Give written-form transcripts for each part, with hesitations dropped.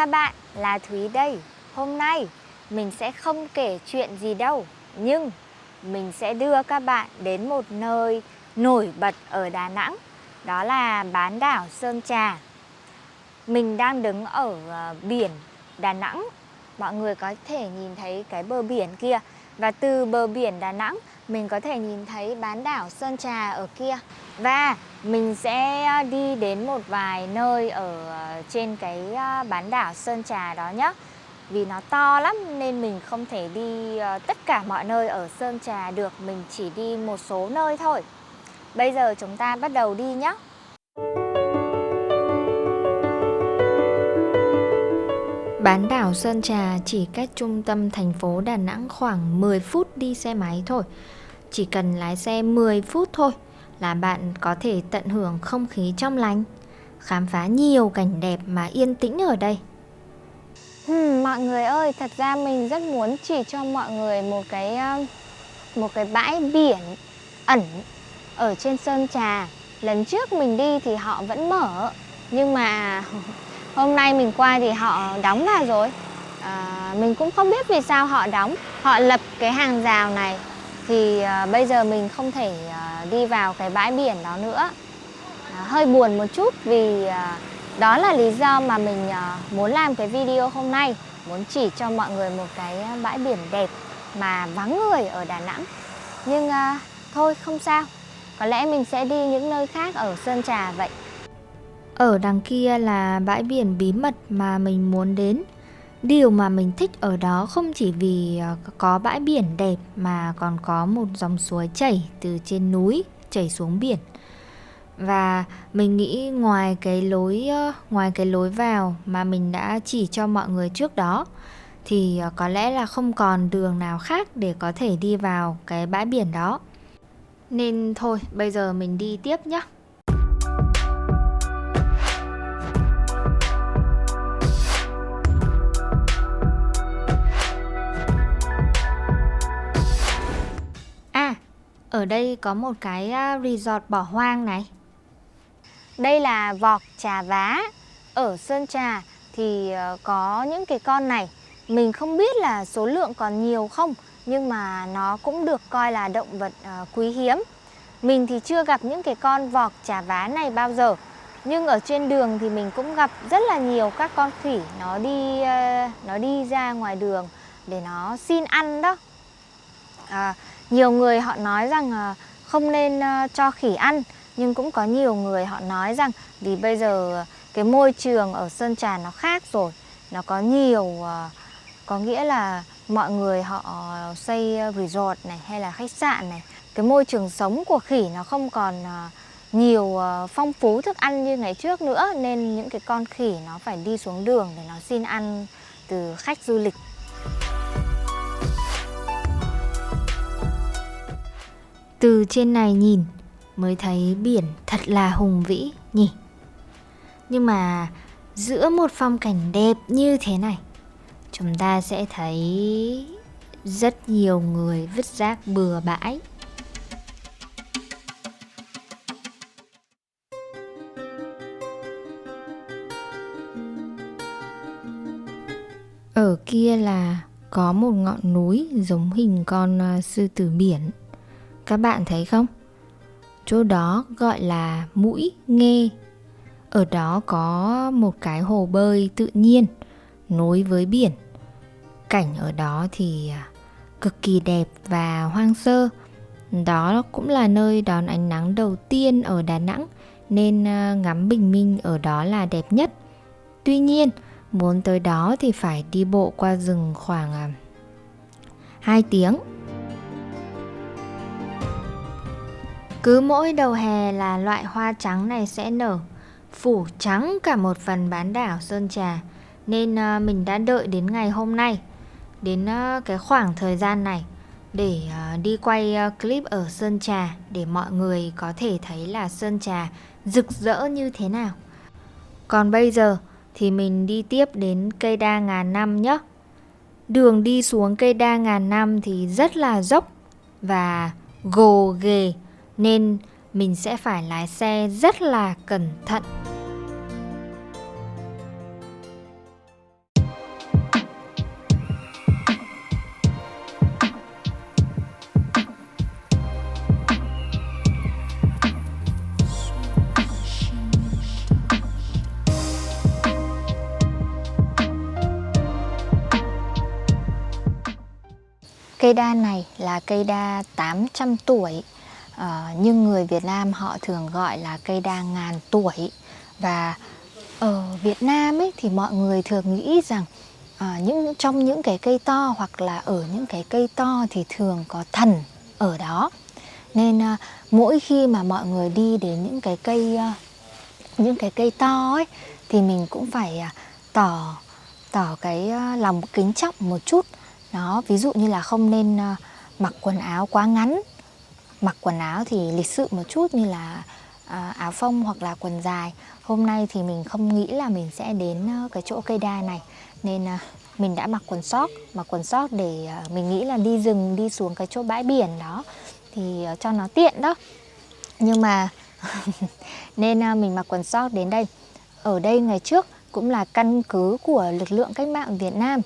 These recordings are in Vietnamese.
các bạn, là Thúy đây. Hôm nay mình sẽ không kể chuyện gì đâu, nhưng mình sẽ đưa các bạn đến một nơi nổi bật ở Đà Nẵng. Đó là bán đảo Sơn Trà. Mình đang đứng ở biển Đà Nẵng. Mọi người có thể nhìn thấy cái bờ biển kia. Và từ bờ biển Đà Nẵng mình có thể nhìn thấy bán đảo Sơn Trà ở kia. Và mình sẽ đi đến một vài nơi ở trên cái bán đảo Sơn Trà đó nhé. Vì nó to lắm nên mình không thể đi tất cả mọi nơi ở Sơn Trà được. Mình chỉ đi một số nơi thôi. Bây giờ chúng ta bắt đầu đi nhé. Bán đảo Sơn Trà chỉ cách trung tâm thành phố Đà Nẵng khoảng 10 phút đi xe máy thôi. Chỉ cần lái xe 10 phút thôi là bạn có thể tận hưởng không khí trong lành, khám phá nhiều cảnh đẹp mà yên tĩnh ở đây. Mọi người ơi, thật ra mình rất muốn chỉ cho mọi người một cái bãi biển ẩn ở trên Sơn Trà. Lần trước mình đi thì họ vẫn mở, nhưng mà hôm nay mình qua thì họ đóng vào rồi. Mình cũng không biết vì sao họ đóng. Họ lập cái hàng rào này thì bây giờ mình không thể đi vào cái bãi biển đó nữa. Hơi buồn một chút vì đó là lý do mà mình muốn làm cái video hôm nay. Muốn chỉ cho mọi người một cái bãi biển đẹp mà vắng người ở Đà Nẵng. Nhưng thôi không sao, có lẽ mình sẽ đi những nơi khác ở Sơn Trà vậy. Ở đằng kia là bãi biển bí mật mà mình muốn đến. Điều mà mình thích ở đó không chỉ vì có bãi biển đẹp mà còn có một dòng suối chảy từ trên núi chảy xuống biển. Và mình nghĩ ngoài cái lối vào mà mình đã chỉ cho mọi người trước đó thì có lẽ là không còn đường nào khác để có thể đi vào cái bãi biển đó. Nên thôi, bây giờ mình đi tiếp nhé. Ở đây có một cái resort bỏ hoang này. Đây là vọc trà vá. Ở Sơn Trà thì có những cái con này. Mình không biết là số lượng còn nhiều không, nhưng mà nó cũng được coi là động vật quý hiếm. Mình thì chưa gặp những cái con vọc trà vá này bao giờ. Nhưng ở trên đường thì mình cũng gặp rất là nhiều các con khỉ. Nó đi ra ngoài đường để nó xin ăn đó. Nhiều người họ nói rằng không nên cho khỉ ăn. Nhưng cũng có nhiều người họ nói rằng vì bây giờ cái môi trường ở Sơn Trà nó khác rồi. Nó có nhiều, có nghĩa là mọi người họ xây resort này hay là khách sạn này. Cái môi trường sống của khỉ nó không còn nhiều phong phú thức ăn như ngày trước nữa. Nên những cái con khỉ nó phải đi xuống đường để nó xin ăn từ khách du lịch. Từ trên này nhìn mới thấy biển thật là hùng vĩ nhỉ. Nhưng mà giữa một phong cảnh đẹp như thế này, chúng ta sẽ thấy rất nhiều người vứt rác bừa bãi. Ở kia là có một ngọn núi giống hình con sư tử biển. Các bạn thấy không? Chỗ đó gọi là Mũi Nghê. Ở đó có một cái hồ bơi tự nhiên nối với biển. Cảnh ở đó thì cực kỳ đẹp và hoang sơ. Đó cũng là nơi đón ánh nắng đầu tiên ở Đà Nẵng, nên ngắm bình minh ở đó là đẹp nhất. Tuy nhiên, muốn tới đó thì phải đi bộ qua rừng khoảng 2 tiếng. Cứ mỗi đầu hè là loại hoa trắng này sẽ nở, phủ trắng cả một phần bán đảo Sơn Trà. Nên mình đã đợi đến ngày hôm nay, đến cái khoảng thời gian này để đi quay clip ở Sơn Trà, để mọi người có thể thấy là Sơn Trà rực rỡ như thế nào. Còn bây giờ thì mình đi tiếp đến cây đa ngàn năm nhé. Đường đi xuống cây đa ngàn năm thì rất là dốc và gồ ghề, nên mình sẽ phải lái xe rất là cẩn thận. Cây đa này là cây đa 800 tuổi, nhưng người Việt Nam họ thường gọi là cây đa ngàn tuổi. Và ở Việt Nam ấy thì mọi người thường nghĩ rằng trong những cái cây to hoặc là ở những cái cây to thì thường có thần ở đó. Nên mỗi khi mà mọi người đi đến những cái cây to ấy thì mình cũng phải tỏ cái lòng kính trọng một chút. Đó, ví dụ như là không nên mặc quần áo quá ngắn, mặc quần áo thì lịch sự một chút như là áo phông hoặc là quần dài. Hôm nay thì mình không nghĩ là mình sẽ đến cái chỗ cây đa này nên mình đã mặc quần sóc để mình nghĩ là đi rừng, đi xuống cái chỗ bãi biển đó thì cho nó tiện đó. Nhưng mà nên mình mặc quần sóc đến đây. Ở đây ngày trước cũng là căn cứ của lực lượng cách mạng Việt Nam.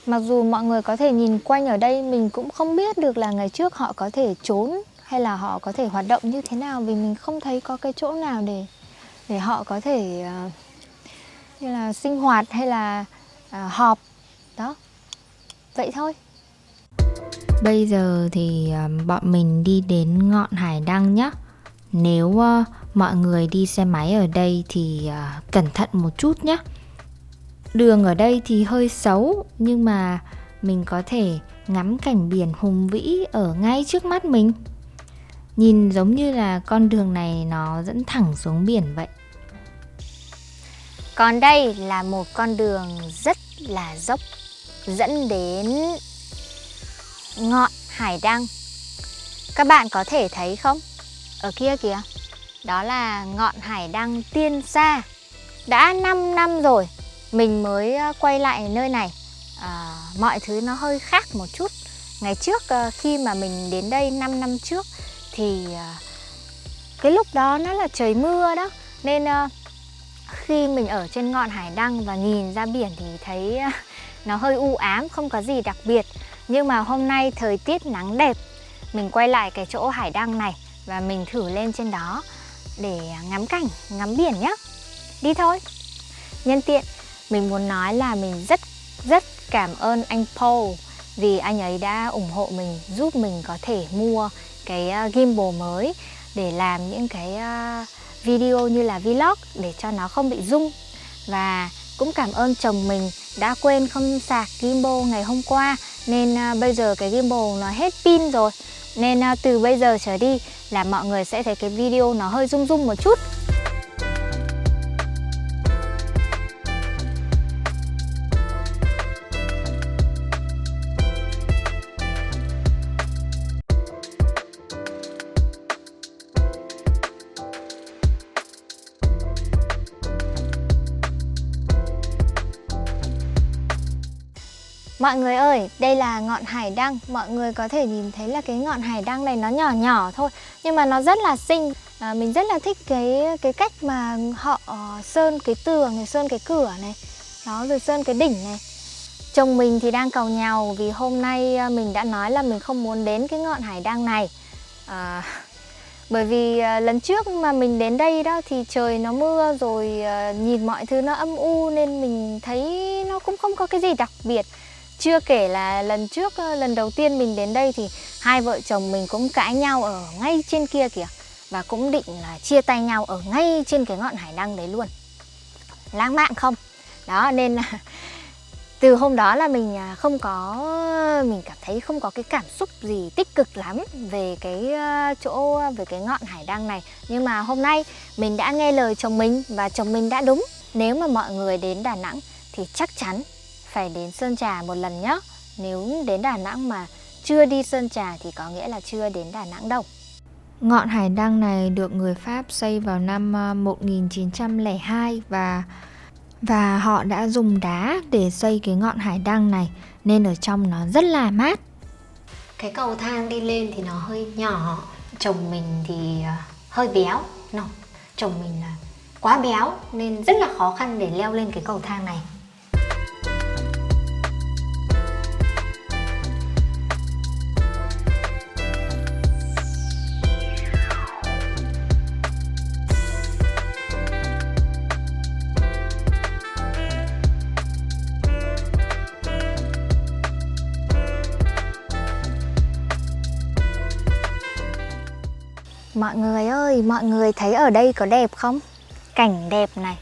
Mặc dù mọi người có thể nhìn quanh ở đây, mình cũng không biết được là ngày trước họ có thể trốn hay là họ có thể hoạt động như thế nào, vì mình không thấy có cái chỗ nào để họ có thể như là sinh hoạt hay là họp. Đó, vậy thôi. Bây giờ thì bọn mình đi đến ngọn hải đăng nhé. Nếu mọi người đi xe máy ở đây thì cẩn thận một chút nhé. Đường ở đây thì hơi xấu, nhưng mà mình có thể ngắm cảnh biển hùng vĩ ở ngay trước mắt mình. Nhìn giống như là con đường này nó dẫn thẳng xuống biển vậy. Còn đây là một con đường rất là dốc dẫn đến ngọn hải đăng. Các bạn có thể thấy không? Ở kia kìa, đó là ngọn hải đăng Tiên Sa. Đã 5 năm rồi mình mới quay lại nơi này. Mọi thứ nó hơi khác một chút. Ngày trước khi mà mình đến đây 5 năm trước thì cái lúc đó nó là trời mưa đó. Nên khi mình ở trên ngọn hải đăng và nhìn ra biển thì thấy nó hơi u ám, không có gì đặc biệt. Nhưng mà hôm nay thời tiết nắng đẹp, mình quay lại cái chỗ hải đăng này và mình thử lên trên đó để ngắm cảnh, ngắm biển nhé. Đi thôi. Nhân tiện mình muốn nói là mình rất cảm ơn anh Paul, vì anh ấy đã ủng hộ mình, giúp mình có thể mua cái gimbal mới để làm những cái video như là vlog để cho nó không bị rung. Và cũng cảm ơn chồng mình đã quên không sạc gimbal ngày hôm qua, nên bây giờ cái gimbal nó hết pin rồi. Nên từ bây giờ trở đi là mọi người sẽ thấy cái video nó hơi rung rung một chút. Mọi người ơi, đây là ngọn hải đăng. Mọi người có thể nhìn thấy là cái ngọn hải đăng này nó nhỏ nhỏ thôi, nhưng mà nó rất là xinh. Mình rất là thích cái cách mà họ sơn cái tường này, sơn cái cửa này, đó, rồi sơn cái đỉnh này. Chồng mình thì đang càu nhàu vì hôm nay mình đã nói là mình không muốn đến cái ngọn hải đăng này. Bởi vì lần trước mà mình đến đây đó thì trời nó mưa rồi, nhìn mọi thứ nó âm u nên mình thấy nó cũng không có cái gì đặc biệt. Chưa kể là lần đầu tiên mình đến đây thì hai vợ chồng mình cũng cãi nhau ở ngay trên kia kìa. Và cũng định là chia tay nhau ở ngay trên cái ngọn hải đăng đấy luôn. Lãng mạn không? Đó, nên là từ hôm đó là mình cảm thấy không có cái cảm xúc gì tích cực lắm về cái về cái ngọn hải đăng này. Nhưng mà hôm nay mình đã nghe lời chồng mình và chồng mình đã đúng. Nếu mà mọi người đến Đà Nẵng thì chắc chắn phải đến Sơn Trà một lần nhé. Nếu đến Đà Nẵng mà chưa đi Sơn Trà thì có nghĩa là chưa đến Đà Nẵng đâu. Ngọn hải đăng này được người Pháp xây vào năm 1902 và họ đã dùng đá để xây cái ngọn hải đăng này nên ở trong nó rất là mát. Cái cầu thang đi lên thì nó hơi nhỏ. Chồng mình thì hơi béo. Chồng mình là quá béo nên rất là khó khăn để leo lên cái cầu thang này. Mọi người ơi, mọi người thấy ở đây có đẹp không? Cảnh đẹp này,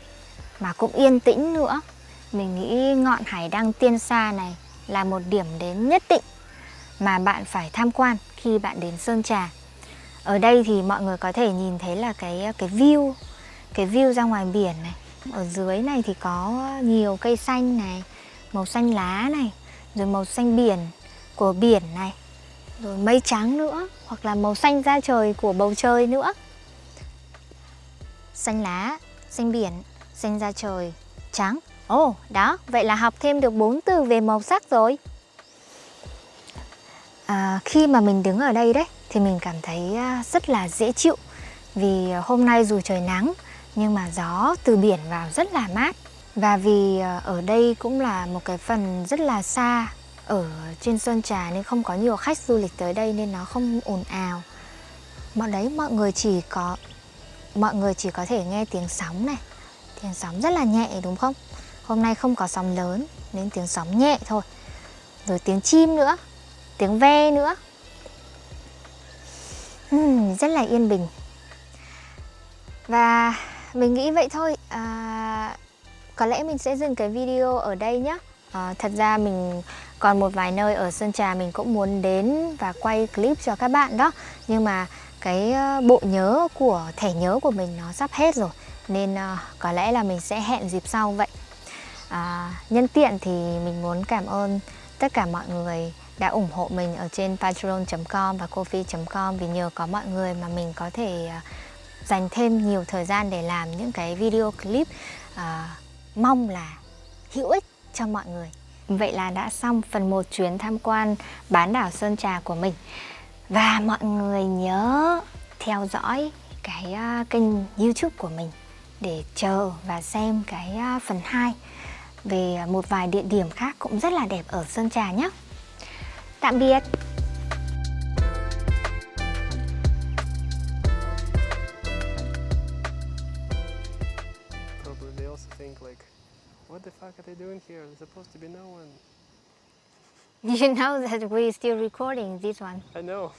mà cũng yên tĩnh nữa. Mình nghĩ ngọn Hải Đăng Tiên Sa này là một điểm đến nhất định mà bạn phải tham quan khi bạn đến Sơn Trà. Ở đây thì mọi người có thể nhìn thấy là cái view ra ngoài biển này. Ở dưới này thì có nhiều cây xanh này, màu xanh lá này, rồi màu xanh biển của biển này, rồi mây trắng nữa, hoặc là màu xanh da trời của bầu trời nữa. Xanh lá, xanh biển, xanh da trời, trắng. Ồ, đó, vậy là học thêm được 4 từ về màu sắc rồi. Khi mà mình đứng ở đây đấy thì mình cảm thấy rất là dễ chịu. Vì hôm nay dù trời nắng nhưng mà gió từ biển vào rất là mát. Và vì ở đây cũng là một cái phần rất là xa ở trên Sơn Trà nên không có nhiều khách du lịch tới đây nên nó không ồn ào. Mọi người chỉ có thể nghe tiếng sóng này. Tiếng sóng rất là nhẹ đúng không? Hôm nay không có sóng lớn nên tiếng sóng nhẹ thôi. Rồi tiếng chim nữa, tiếng ve nữa. Rất là yên bình. Và mình nghĩ vậy thôi. Có lẽ mình sẽ dừng cái video ở đây nhé. Thật ra mình còn một vài nơi ở Sơn Trà mình cũng muốn đến và quay clip cho các bạn đó. Nhưng mà cái bộ nhớ của thẻ nhớ của mình nó sắp hết rồi. Nên có lẽ là mình sẽ hẹn dịp sau vậy. Nhân tiện thì mình muốn cảm ơn tất cả mọi người đã ủng hộ mình ở trên patreon.com và ko-fi.com. Vì nhờ có mọi người mà mình có thể dành thêm nhiều thời gian để làm những cái video clip mong là hữu ích cho mọi người. Vậy là đã xong phần 1 chuyến tham quan bán đảo Sơn Trà của mình. Và mọi người nhớ theo dõi cái kênh YouTube của mình để chờ và xem cái phần 2 về một vài địa điểm khác cũng rất là đẹp ở Sơn Trà nhé. Tạm biệt! Probably they also think like, what the fuck are they doing here? There's supposed to be no one. You know that we're still recording this one. I know.